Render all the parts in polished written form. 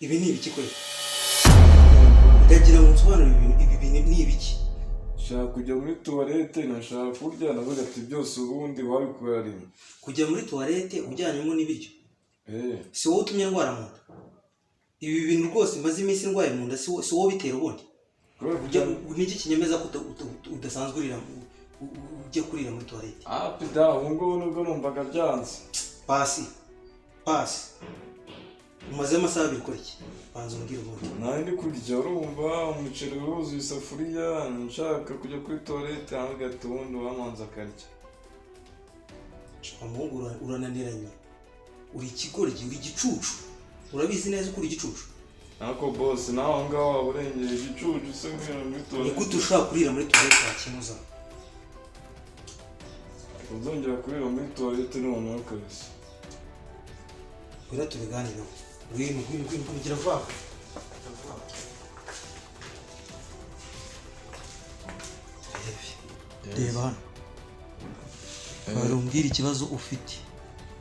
ibi ni ibiki kweli? Ndagira ngo nsobanure ibi bintu ni ibiki? Shaka kujya muri toilette nashaka kurya navuga ati byose ubundi wabikora rimwe. Kujya muri toilette ujyanyemo n'ibiryo? Si wowe utumye ndwara mu nda? Ibi bintu rwose maze iminsi ndwaye mu nda si wowe bitera ubundi? Niki kinyemeza ko udasanzwe urira ujye kurira muri toilette? Pida ubwo nubwo numvaga byanze. Pasi. Umaze amasaha abiri ukora iki? Banza umbwire ubundi. Ndi kurya urumva umuceri wuzuye isafuriya nshaka kujya kuri toilette avuga ati ubundi wamanza akarya. Umuhungu urananiranye. Uri ikigoryi, uri igicucu. Urabizi neza ko uri igicucu? Nako boss naho ngaho waburengeye igicucu se muri toilette. Ni gute ushaka kurira muri toilette yakimuza? Uzongera kurira muri toilette noneho kabisa. Wira tubiganira. Ngwino kugira vuba. Reba hano. Barumbwira ikibazo ufite.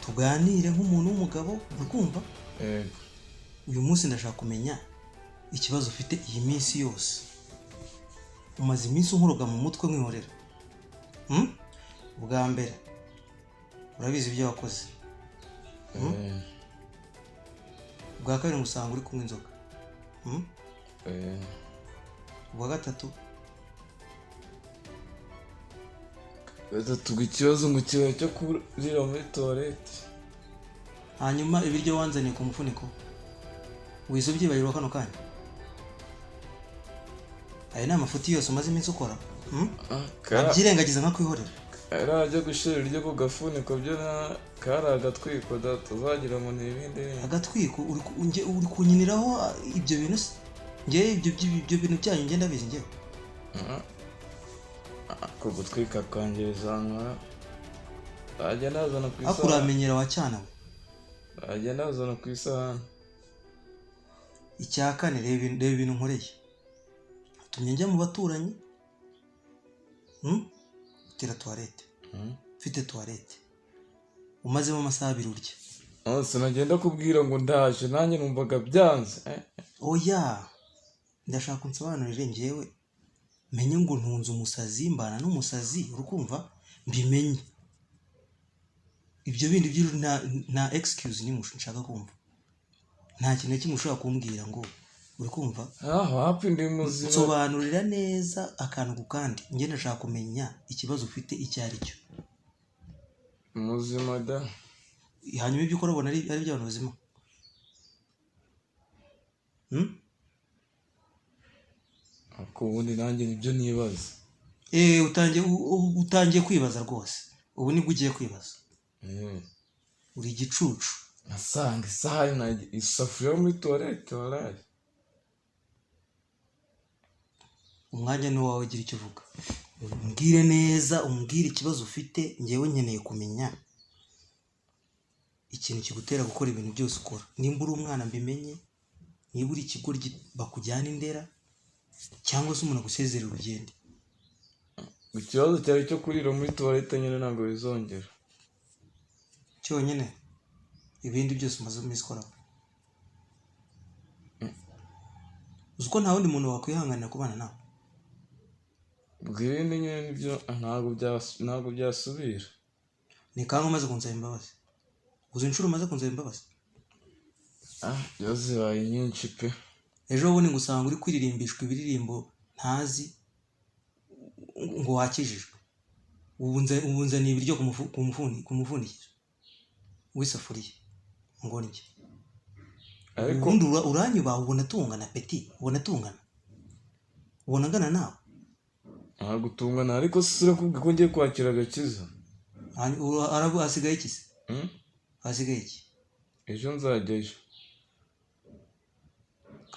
Tuganire nk'umuntu w'umugabo, urukumva? Uyu munsi ndashaka kumenya ikibazo ufite iyi minsi yose. Umaze iminsi unkuroga mu mutwe mwihorera. Ubwa mbere urabizi ibyo wakoze. Ubwa kabiri ngusanga uri kunywa inzoga. Ubwa gatatu ikibazo ngo kibaye cyo kurira muri toilette. Hanyuma ibiryo wanzaniye ku mufuniko wize ubyibarirwa kano kanya. Aya ni amafuti yose umaze iminsi ukora. Abyirengagiza nka kwihorera. Arajya gushira iryo ku gafuniko byo kari agatwiko tuzagira ngo n'ibindi. Agatwiko uri kunyiniraho ibyo bintu se? Nge ibyo bintu byanyu ngenda bizi ngewe. Ko gutwika kangeza nkora. Ajya nazana ku isahani. Akuramenyera wa cyana we. Ajya nazana ku isahani. Icya kane reba ibintu nkoreye. Tumye njya mu baturanyi. Tira toilette. Fite toilette. Umazemo amasaha abiri urya. Sinagenda kubwira ngo ndaje nanjye numvaga byanze. Oya. Ndashaka unsobanurire ngewe. Menye ngo ntunze umusazi mbana n'umusazi urukumva mbimenye. Ibyo bindi byo nta excuse ni nshaka kumva. Nta kintu kimwe ushobora kumbwira ngo uri kumva? Hapi ndi muzima. Sobanurira neza akantu ku kandi. Nge ndashaka kumenya ikibazo ufite icyo ari cyo. Muzima da. Hanyuma ibyo ukora ubona ari by'abantu bazima. Ako ubundi nanjye nibyo nibaza. Utangiye kwibaza rwose. Ubu nibwo ugiye kwibaza. Uri igicucu. Nasanga isaha isafuriya muri toilette waraye. Umwanya ni wawe ugira icyo uvuga. Umbwire neza, umbwire ikibazo ufite, ngewe nkeneye kumenya ikintu kigutera gukora ibintu byose ukora. Nimba uri umwana mbimenye, niba uri ikigoryi bakujyana indera, cyangwa se umuntu agusezerera urugendo. Ikibazo cyari cyo kurira muri toilette nyine ntabwo bizongera. Cyonyine ibindi byose umaze iminsi ukora. Uzi ko nta wundi muntu wakwihanganira kubana nawe. Bw'ibindi nyine nibyo ntabwo byasubira. Ni kangahe umaze kunsaba imbabazi? Uzi inshuro umaze kunsaba imbabazi? Byose zibaye nyinshi pe. Ejo bundi ngusanga uri kwiririmbishwa ibiririmbo ntazi ngo wakijijwe. Ubu nzaniye ibiryo ku mufundikiro w'isafuriya ngo ndye. Ariko ubundi uranyubaha ubona tungana peti, ubona tungana. Ubona ngana nawe. Gutungana ariko sura kubwi ko ngiye kwakira agakiza. Arabu asigaye iki se? Asigaye iki? Ejo nzajyayo.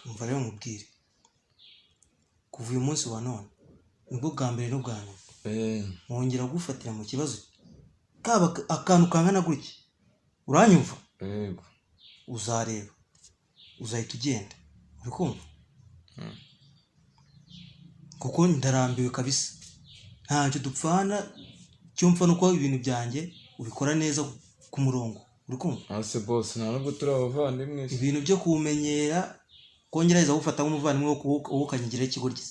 Umva rero nkubwire. Kuva uyu munsi wa none nibwo bwa mbere n'ubwa nyuma. Mwongera gufatira mu kibazo kaba akantu kangana gutya. Uranyumva? Yego. Uzareba. Uzahita ugenda. Uri kumva? Kuko ndarambiwe kabisa. Ntacyo dupfana cyumva nuko ibintu byanjye ubikora neza ku murongo. uri kumva ase boss nta nubwo turi abavandimwe se. ibintu byo kumenyera kongereza gufata nk'umuvandimwe wo kanyigira ikigoryi.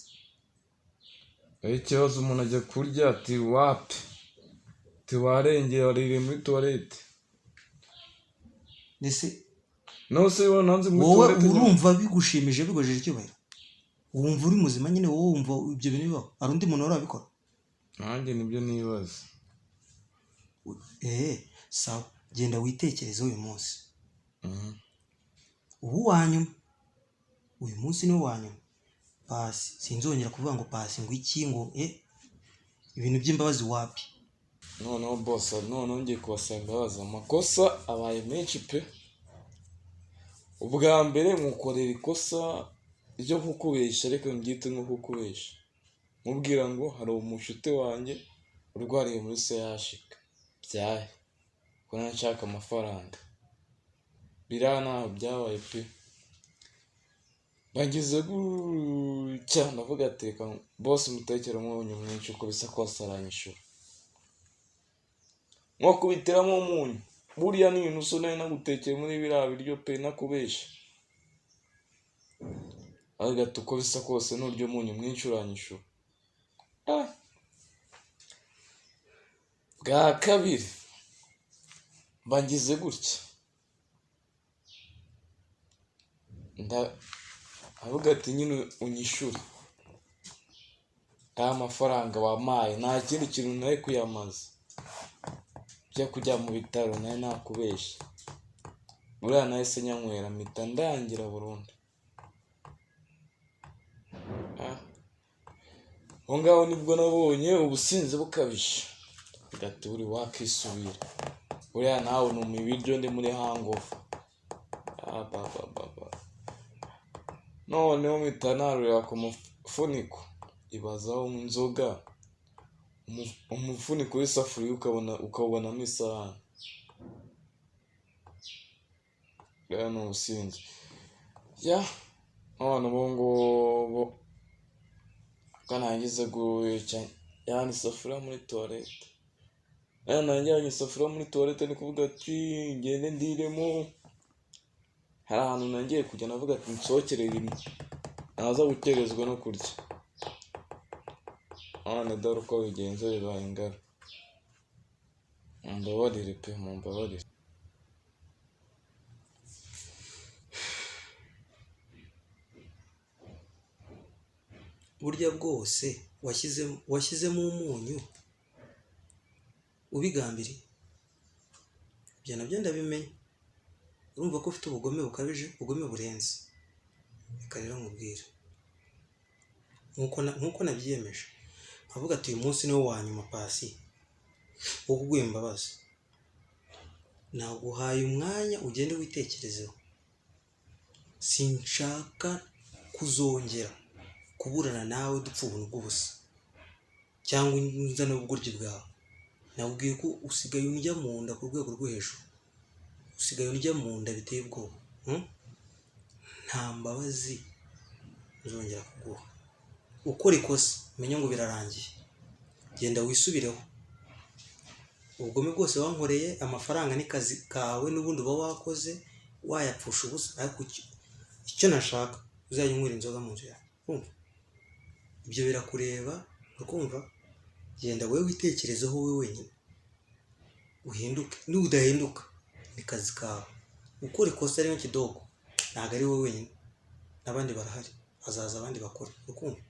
Ikibazo umuntu ajya kurya ati wapi tiwarengeye warire muri toilette ndetse no se wananze muri wowe toilette urumva bigushimije bigojeje icyubahiro, wumva uri muzima nyine, wowe wumva ibyo bintu bibaho, hari undi muntu warabikora? nanjye nibyo nibaza. Sawa, genda witekerezeho uyu munsi. Ubu wanyuma, uyu munsi ni wo wanyuma. Pasi sinzongera kuvuga ngo pasi ngo iki ngo ibintu by'imbabazi wapi. Noneho boss noneho ngiye kubasaba imbabazi, amakosa abaye menshi pe. Ubwa mbere mukorera ikosa ryo kukubesha, reka mbyite nko kukubesha, mubwira ngo hari umushuti wanjye urwariye muri seyashika byahe ko nashaka amafaranga, biriya ntaho byabaye pe. Bagize gutya ndavuga ati reka boss mutekere umunyu mwinshi uko bisa kose aranyishura, nko kubitiramo umunyu buriya ni ibintu usona nagutekeye muri biriya biryo pe nakubesha, agati uko bisa kose n'uryo munyu mwinshi uranyishura. Bwa kabiri bagize gutya avuga ati nyine unyishure aya mafaranga wamaye, nta kindi kintu nawe kuyamaza byo kujya mu bitaro nawe nakubesha, buriya nawe se nyanywera mpita ndangira burundu. Aho ngaho nibwo nabonye ubusinzi bukabije, gati buri wakisubira, buriya nawe numa ibiryo ndi muri hangover. Noneho mpita narurira ku mufuniko, ibazaho inzoga, umufuniko w'isafuriya ukawubonamo isahani. Buriya ni ubusinzi. None ubu ngubu ko nangize yajyana isafuriya muri toilette, nanjyanye isafuriya muri toilette ni kuvuga ati ngende ndiremo. Hari ahantu nangiye kujya navuga ati nsohokere rimwe naza gukerezwa no kurya, none dore uko bigenze bibaye ingaro. Mumbabarire pe, mumbabarire. Burya bwose washyizemo umunyu ubigambiriye, ibyo nabyo ndabimenya. Urumva ko ufite ubugome bukabije, ubugome burenze. Reka rero nkubwire, nkuko nabyiyemeje, nkavuga ati uyu munsi niwo wa nyuma Pasi wo kuguha imbabazi. Naguhaye umwanya ugende witekerezeho, sinshaka kuzongera kuburana nawe dupfa ubuntu bw'ubusa cyangwa inzana ubugoryi bwawe. Nabwiye ko usigaye undya mu nda ku rwego rwo hejuru, usigaye undya mu nda biteye ubwoba. Nta mbabazi uzongera kuguha. Ukora ikosa menya ngo birarangiye, genda wisubireho. Ubugome bwose wankoreye, amafaranga n'ikazi kawe n'ubundi uba wakoze wayapfusha ubusa. Ariko icyo nashaka uzajya unywera inzoga mu nzu yawe, kumva ibyo birakureba, ukumva. Genda wowe witekerezeho wowe wenyine, uhinduke. Nudahinduka ni kazi kawe. Ukora ikosa rero kidogo, ntabwo ari wowe wenyine, n'abandi barahari, hazaza abandi bakora, ukumva.